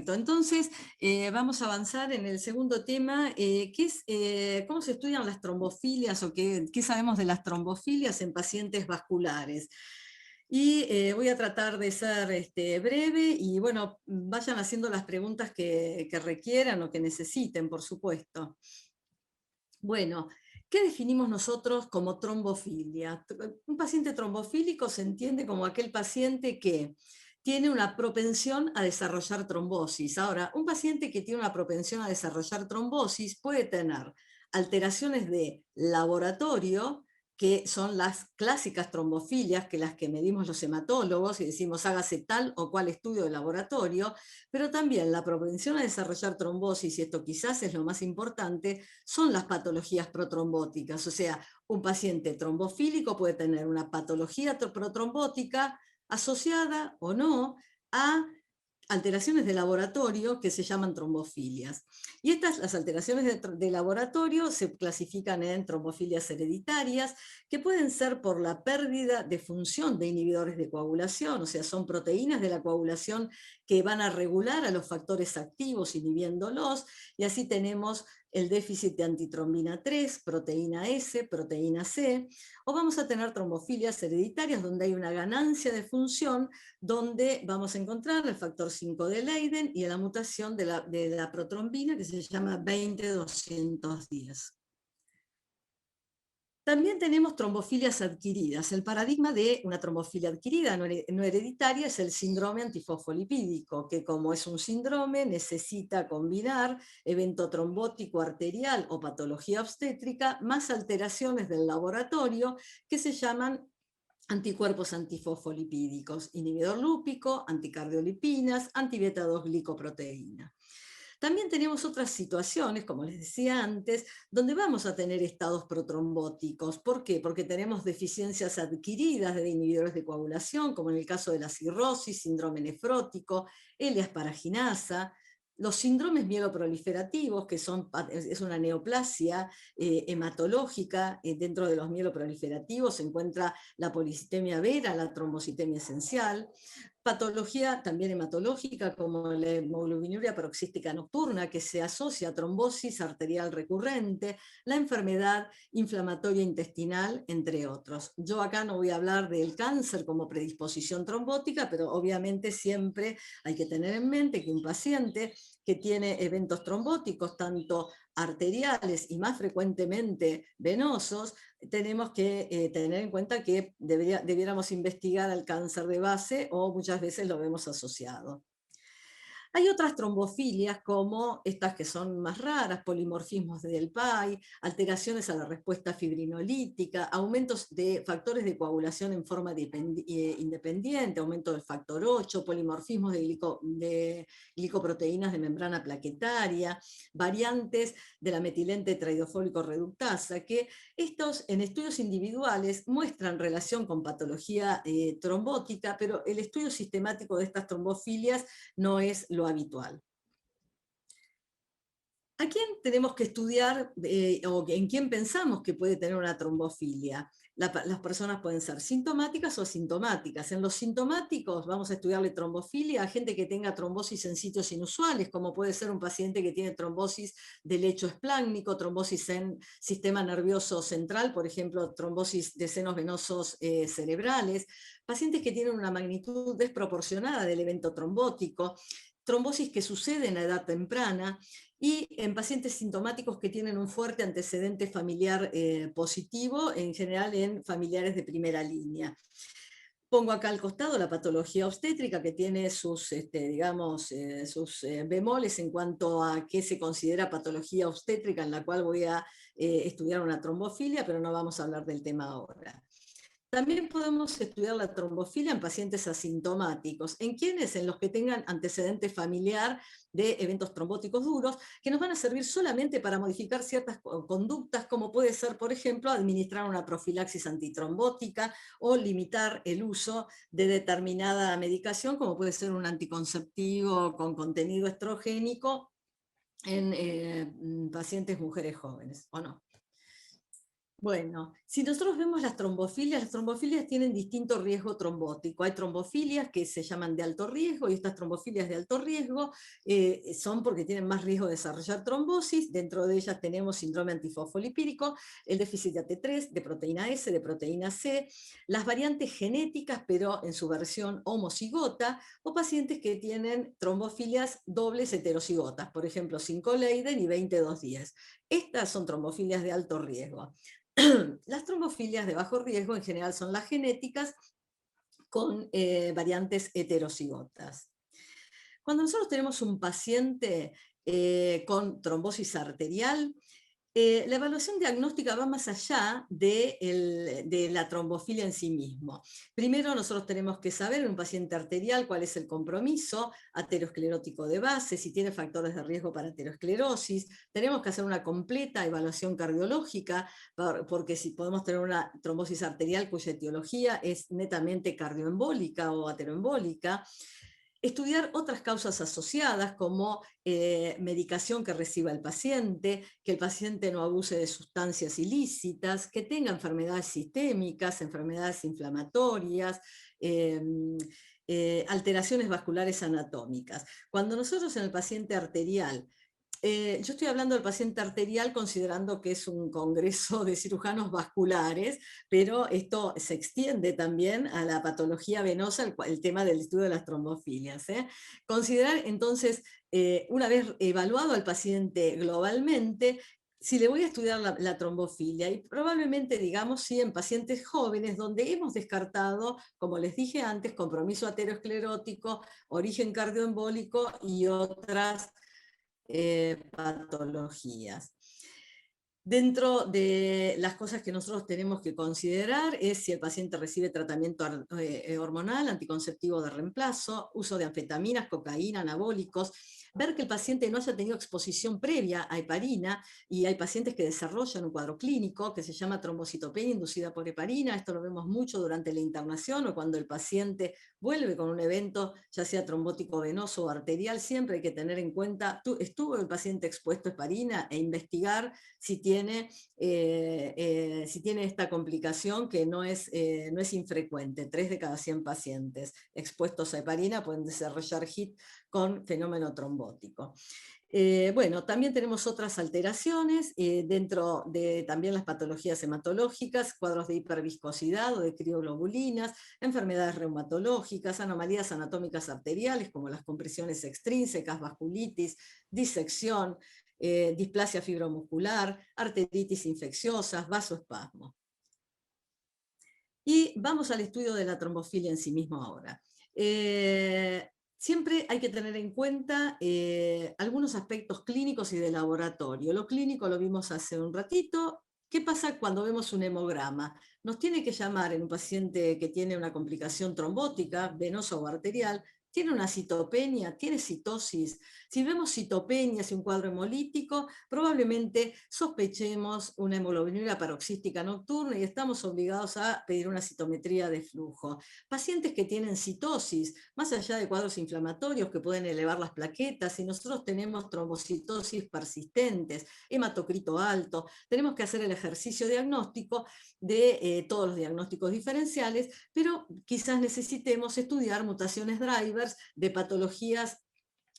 Perfecto, entonces vamos a avanzar en el segundo tema, que es cómo se estudian las trombofilias o qué sabemos de las trombofilias en pacientes vasculares. Y voy a tratar de ser breve y bueno, vayan haciendo las preguntas que requieran o que necesiten, por supuesto. Bueno, ¿qué definimos nosotros como trombofilia? Un paciente trombofílico se entiende como aquel paciente que tiene una propensión a desarrollar trombosis. Ahora, un paciente que tiene una propensión a desarrollar trombosis puede tener alteraciones de laboratorio, que son las clásicas trombofilias, que las que medimos los hematólogos y decimos hágase tal o cual estudio de laboratorio, pero también la propensión a desarrollar trombosis, y esto quizás es lo más importante, son las patologías protrombóticas. O sea, un paciente trombofílico puede tener una patología protrombótica asociada o no a alteraciones de laboratorio que se llaman trombofilias. Y las alteraciones de laboratorio se clasifican en trombofilias hereditarias, que pueden ser por la pérdida de función de inhibidores de coagulación, o sea, son proteínas de la coagulación que van a regular a los factores activos inhibiéndolos, y así tenemos el déficit de antitrombina 3, proteína S, proteína C, o vamos a tener trombofilias hereditarias donde hay una ganancia de función, donde vamos a encontrar el factor 5 de Leiden y la mutación de la protrombina que se llama 20-210. También tenemos trombofilias adquiridas. El paradigma de una trombofilia adquirida no hereditaria es el síndrome antifosfolipídico, que como es un síndrome necesita combinar evento trombótico arterial o patología obstétrica más alteraciones del laboratorio que se llaman anticuerpos antifosfolipídicos, inhibidor lúpico, anticardiolipinas, antibeta 2 glicoproteína. También tenemos otras situaciones, como les decía antes, donde vamos a tener estados protrombóticos. ¿Por qué? Porque tenemos deficiencias adquiridas de inhibidores de coagulación, como en el caso de la cirrosis, síndrome nefrótico, L-asparaginasa, los síndromes mieloproliferativos, que es una neoplasia hematológica. Dentro de los mieloproliferativos se encuentra la policitemia vera, la trombocitemia esencial, patología también hematológica como la hemoglobinuria paroxística nocturna, que se asocia a trombosis arterial recurrente, la enfermedad inflamatoria intestinal, entre otros. Yo acá no voy a hablar del cáncer como predisposición trombótica, pero obviamente siempre hay que tener en mente que un paciente que tiene eventos trombóticos, tanto arteriales y más frecuentemente venosos, tenemos que tener en cuenta que debiéramos investigar el cáncer de base o muchas veces lo vemos asociado. Hay otras trombofilias como estas que son más raras, polimorfismos del PAI, alteraciones a la respuesta fibrinolítica, aumentos de factores de coagulación en forma independiente, aumento del factor 8, polimorfismos de glicoproteínas de membrana plaquetaria, variantes de la metilente tetraidofólico reductasa, que estos en estudios individuales muestran relación con patología trombótica, pero el estudio sistemático de estas trombofilias no es lo habitual. ¿A quién tenemos que estudiar o en quién pensamos que puede tener una trombofilia? Las personas pueden ser sintomáticas o asintomáticas. En los sintomáticos vamos a estudiarle trombofilia a gente que tenga trombosis en sitios inusuales, como puede ser un paciente que tiene trombosis del lecho espláncnico, trombosis en sistema nervioso central, por ejemplo, trombosis de senos venosos cerebrales, pacientes que tienen una magnitud desproporcionada del evento trombótico, trombosis que sucede en la edad temprana, y en pacientes sintomáticos que tienen un fuerte antecedente familiar positivo, en general en familiares de primera línea. Pongo acá al costado la patología obstétrica, que tiene sus, digamos, sus bemoles en cuanto a qué se considera patología obstétrica, en la cual voy a estudiar una trombofilia, pero no vamos a hablar del tema ahora. También podemos estudiar la trombofilia en pacientes asintomáticos. ¿En quiénes? En los que tengan antecedente familiar de eventos trombóticos duros, que nos van a servir solamente para modificar ciertas conductas, como puede ser, por ejemplo, administrar una profilaxis antitrombótica o limitar el uso de determinada medicación, como puede ser un anticonceptivo con contenido estrogénico en pacientes mujeres jóvenes, ¿o no? Bueno, si nosotros vemos las trombofilias tienen distinto riesgo trombótico. Hay trombofilias que se llaman de alto riesgo y estas trombofilias de alto riesgo son porque tienen más riesgo de desarrollar trombosis. Dentro de ellas tenemos síndrome antifosfolipídico, el déficit de AT3, de proteína S, de proteína C, las variantes genéticas, pero en su versión homocigota, o pacientes que tienen trombofilias dobles heterocigotas, por ejemplo, 5 Leiden y 2210. Estas son trombofilias de alto riesgo. Las trombofilias de bajo riesgo en general son las genéticas con variantes heterocigotas. Cuando nosotros tenemos un paciente con trombosis arterial, la evaluación diagnóstica va más allá de la trombofilia en sí mismo. Primero nosotros tenemos que saber en un paciente arterial cuál es el compromiso aterosclerótico de base, si tiene factores de riesgo para aterosclerosis. Tenemos que hacer una completa evaluación cardiológica, porque si podemos tener una trombosis arterial cuya etiología es netamente cardioembólica o ateroembólica. Estudiar otras causas asociadas como medicación que reciba el paciente, que el paciente no abuse de sustancias ilícitas, que tenga enfermedades sistémicas, enfermedades inflamatorias, eh, alteraciones vasculares anatómicas. Cuando nosotros en el paciente arterial yo estoy hablando del paciente arterial considerando que es un congreso de cirujanos vasculares, pero esto se extiende también a la patología venosa, el tema del estudio de las trombofilias. Considerar entonces, una vez evaluado al paciente globalmente, si le voy a estudiar la trombofilia, y probablemente, digamos, sí, en pacientes jóvenes, donde hemos descartado, como les dije antes, compromiso aterosclerótico, origen cardioembólico y otras patologías. Dentro de las cosas que nosotros tenemos que considerar es si el paciente recibe tratamiento hormonal, anticonceptivo de reemplazo, uso de anfetaminas, cocaína, anabólicos, ver que el paciente no haya tenido exposición previa a heparina, y hay pacientes que desarrollan un cuadro clínico que se llama trombocitopenia inducida por heparina. Esto lo vemos mucho durante la internación o cuando el paciente vuelve con un evento, ya sea trombótico venoso o arterial. Siempre hay que tener en cuenta, ¿estuvo el paciente expuesto a heparina? E investigar si tiene esta complicación que no es infrecuente. 3 de cada 100 pacientes expuestos a heparina pueden desarrollar HIT con fenómeno trombótico. Bueno, también tenemos otras alteraciones dentro de también las patologías hematológicas, cuadros de hiperviscosidad o de crioglobulinas, enfermedades reumatológicas, anomalías anatómicas arteriales como las compresiones extrínsecas, vasculitis, disección, displasia fibromuscular, arteritis infecciosas, vasoespasmo. Y vamos al estudio de la trombofilia en sí mismo ahora. Siempre hay que tener en cuenta algunos aspectos clínicos y de laboratorio. Lo clínico lo vimos hace un ratito. ¿Qué pasa cuando vemos un hemograma? Nos tiene que llamar en un paciente que tiene una complicación trombótica, venosa o arterial, tiene una citopenia, tiene citosis. Si vemos citopenias y un cuadro hemolítico, probablemente sospechemos una hemoglobinura paroxística nocturna y estamos obligados a pedir una citometría de flujo. Pacientes que tienen citosis, más allá de cuadros inflamatorios que pueden elevar las plaquetas, si nosotros tenemos trombocitosis persistentes, hematocrito alto, tenemos que hacer el ejercicio diagnóstico de todos los diagnósticos diferenciales, pero quizás necesitemos estudiar mutaciones drivers de patologías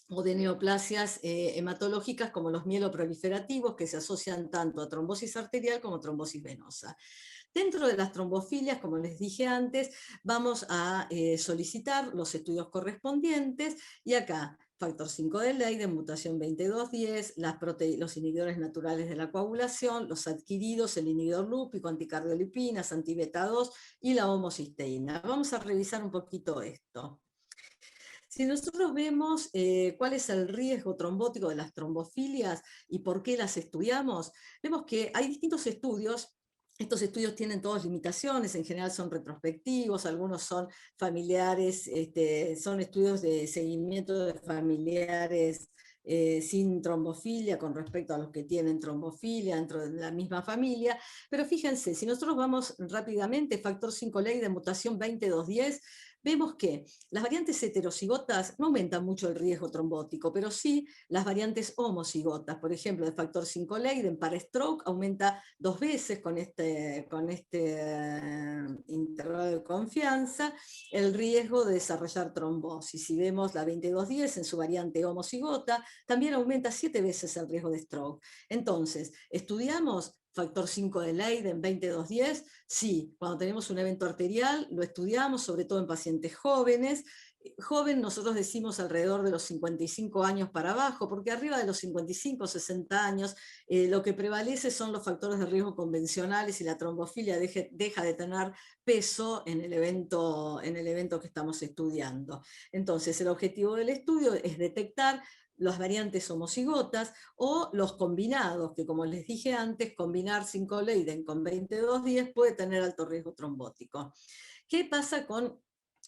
o de neoplasias hematológicas como los mieloproliferativos, que se asocian tanto a trombosis arterial como a trombosis venosa. Dentro de las trombofilias, como les dije antes, vamos a solicitar los estudios correspondientes, y acá factor 5 de Leiden, mutación 2210, los inhibidores naturales de la coagulación, los adquiridos, el inhibidor lúpico, anticardiolipinas, antibeta 2 y la homocisteína. Vamos a revisar un poquito esto. Si nosotros vemos cuál es el riesgo trombótico de las trombofilias y por qué las estudiamos, vemos que hay distintos estudios. Estos estudios tienen todas limitaciones, en general son retrospectivos, algunos son familiares, son estudios de seguimiento de familiares sin trombofilia con respecto a los que tienen trombofilia dentro de la misma familia. Pero fíjense, si nosotros vamos rápidamente, factor 5 ley de mutación 20210, vemos que las variantes heterocigotas no aumentan mucho el riesgo trombótico, pero sí las variantes homocigotas. Por ejemplo, el factor 5 Leiden para stroke aumenta 2 veces con este intervalo de confianza el riesgo de desarrollar trombosis. Si vemos la 2210 en su variante homocigota, también aumenta 7 veces el riesgo de stroke. Entonces, estudiamos factor 5 de Leiden 2210, sí, cuando tenemos un evento arterial lo estudiamos, sobre todo en pacientes jóvenes. Joven nosotros decimos alrededor de los 55 años para abajo, porque arriba de los 55, 60 años, lo que prevalece son los factores de riesgo convencionales y la trombofilia deja de tener peso en el evento que estamos estudiando. Entonces, el objetivo del estudio es detectar las variantes homocigotas o los combinados, que como les dije antes, combinar 5 Leiden con 2210 puede tener alto riesgo trombótico. ¿Qué pasa con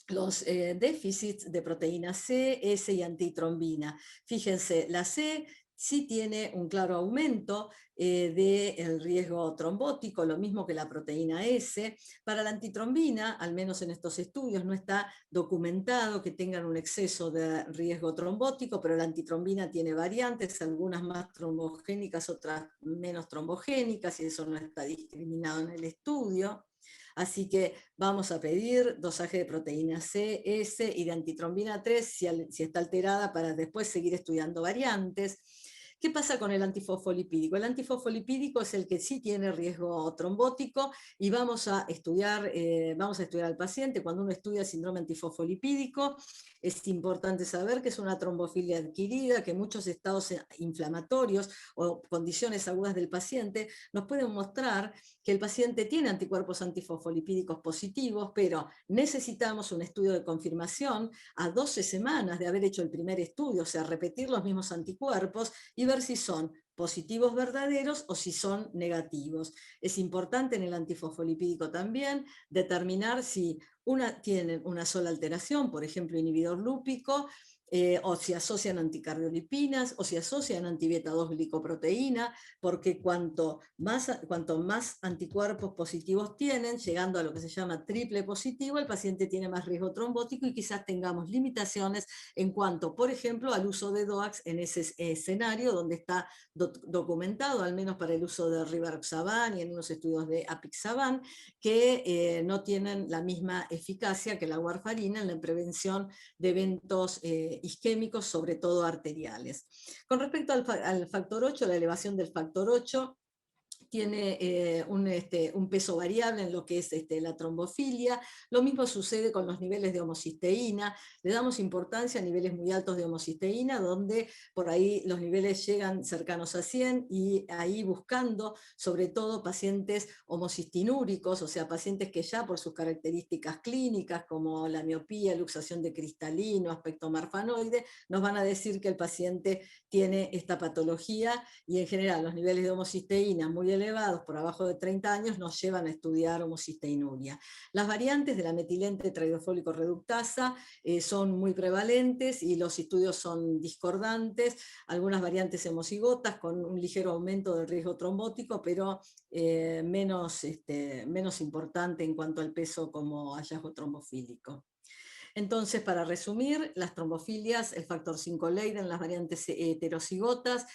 los déficits de proteína C, S y antitrombina? Fíjense, la C sí tiene un claro aumento del riesgo trombótico, lo mismo que la proteína S. Para la antitrombina, al menos en estos estudios, no está documentado que tengan un exceso de riesgo trombótico, pero la antitrombina tiene variantes, algunas más trombogénicas, otras menos trombogénicas, y eso no está discriminado en el estudio. Así que vamos a pedir dosaje de proteína C, S y de antitrombina 3 si está alterada, para después seguir estudiando variantes. ¿Qué pasa con el antifosfolipídico? El antifosfolipídico es el que sí tiene riesgo trombótico, y vamos a estudiar al paciente. Cuando uno estudia síndrome antifosfolipídico, es importante saber que es una trombofilia adquirida, que muchos estados inflamatorios o condiciones agudas del paciente nos pueden mostrar que el paciente tiene anticuerpos antifosfolipídicos positivos, pero necesitamos un estudio de confirmación a 12 semanas de haber hecho el primer estudio, o sea, repetir los mismos anticuerpos y ver si son positivos verdaderos o si son negativos. Es importante en el antifosfolipídico también determinar si tienen una sola alteración, por ejemplo, inhibidor lúpico, o si asocian anticardiolipinas, o si asocian anti-beta 2 glicoproteína, porque cuanto más anticuerpos positivos tienen, llegando a lo que se llama triple positivo, el paciente tiene más riesgo trombótico, y quizás tengamos limitaciones en cuanto, por ejemplo, al uso de DOACs en ese escenario donde está documentado, al menos para el uso de rivaroxaban y en unos estudios de apixaban, que no tienen la misma eficacia que la warfarina en la prevención de eventos isquémicos, sobre todo arteriales. Con respecto al factor 8, la elevación del factor 8 tiene un peso variable en lo que es la trombofilia. Lo mismo sucede con los niveles de homocisteína. Le damos importancia a niveles muy altos de homocisteína, donde por ahí los niveles llegan cercanos a 100, y ahí buscando sobre todo pacientes homocistinúricos, o sea, pacientes que ya por sus características clínicas, como la miopía, luxación de cristalino, aspecto marfanoide, nos van a decir que el paciente tiene esta patología, y en general los niveles de homocisteína muy elevados por abajo de 30 años nos llevan a estudiar homocisteinuria. Las variantes de la metilente tetraidrofólico reductasa son muy prevalentes y los estudios son discordantes. Algunas variantes hemocigotas con un ligero aumento del riesgo trombótico, pero menos importante en cuanto al peso como hallazgo trombofílico. Entonces, para resumir, las trombofilias, el factor 5 Leiden, las variantes heterocigotas,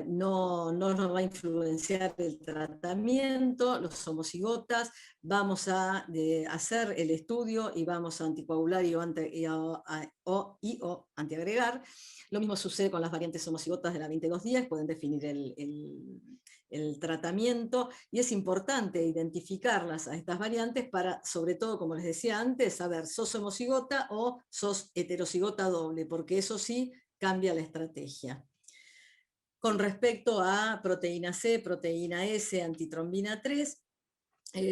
no nos va a influenciar el tratamiento. Los homocigotas, vamos a hacer el estudio y vamos a anticoagular o antiagregar. Lo mismo sucede con las variantes homocigotas de la 2210, pueden definir el tratamiento, y es importante identificarlas a estas variantes para, sobre todo, como les decía antes, saber sos homocigota o sos heterocigota doble, porque eso sí cambia la estrategia. Con respecto a proteína C, proteína S, antitrombina 3,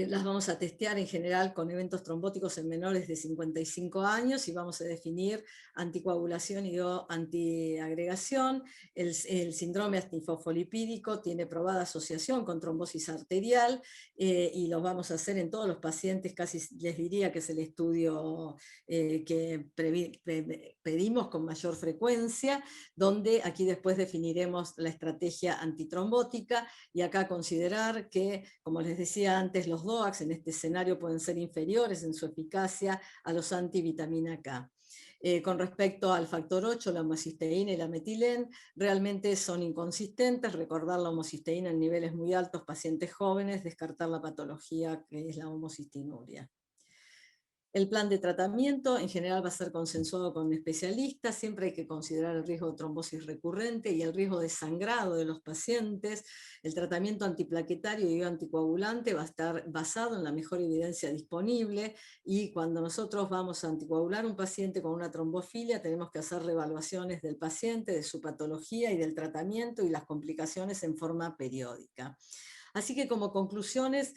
las vamos a testear en general con eventos trombóticos en menores de 55 años, y vamos a definir anticoagulación y antiagregación. El síndrome antifosfolipídico tiene probada asociación con trombosis arterial, y lo vamos a hacer en todos los pacientes, casi les diría que es el estudio que pedimos con mayor frecuencia, donde aquí después definiremos la estrategia antitrombótica, y acá considerar que, como les decía antes, los DOACs en este escenario pueden ser inferiores en su eficacia a los antivitamina K. Con respecto al factor 8, la homocisteína y la metilén, realmente son inconsistentes. Recordar la homocisteína en niveles muy altos, pacientes jóvenes, descartar la patología que es la homocistinuria. El plan de tratamiento en general va a ser consensuado con especialistas, siempre hay que considerar el riesgo de trombosis recurrente y el riesgo de sangrado de los pacientes. El tratamiento antiplaquetario y anticoagulante va a estar basado en la mejor evidencia disponible, y cuando nosotros vamos a anticoagular a un paciente con una trombofilia tenemos que hacer reevaluaciones del paciente, de su patología y del tratamiento y las complicaciones en forma periódica. Así que como conclusiones,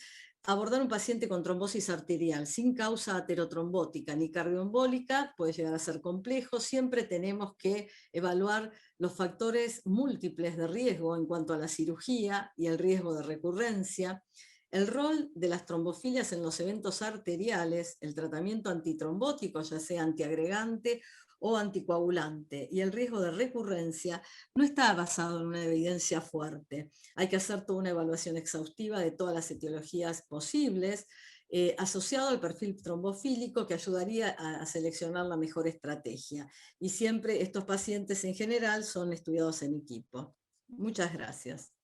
abordar un paciente con trombosis arterial sin causa aterotrombótica ni cardioembólica puede llegar a ser complejo. Siempre tenemos que evaluar los factores múltiples de riesgo en cuanto a la cirugía y el riesgo de recurrencia. El rol de las trombofilias en los eventos arteriales, el tratamiento antitrombótico, ya sea antiagregante o anticoagulante, y el riesgo de recurrencia no está basado en una evidencia fuerte. Hay que hacer toda una evaluación exhaustiva de todas las etiologías posibles, asociado al perfil trombofílico, que ayudaría a seleccionar la mejor estrategia. Y siempre estos pacientes en general son estudiados en equipo. Muchas gracias.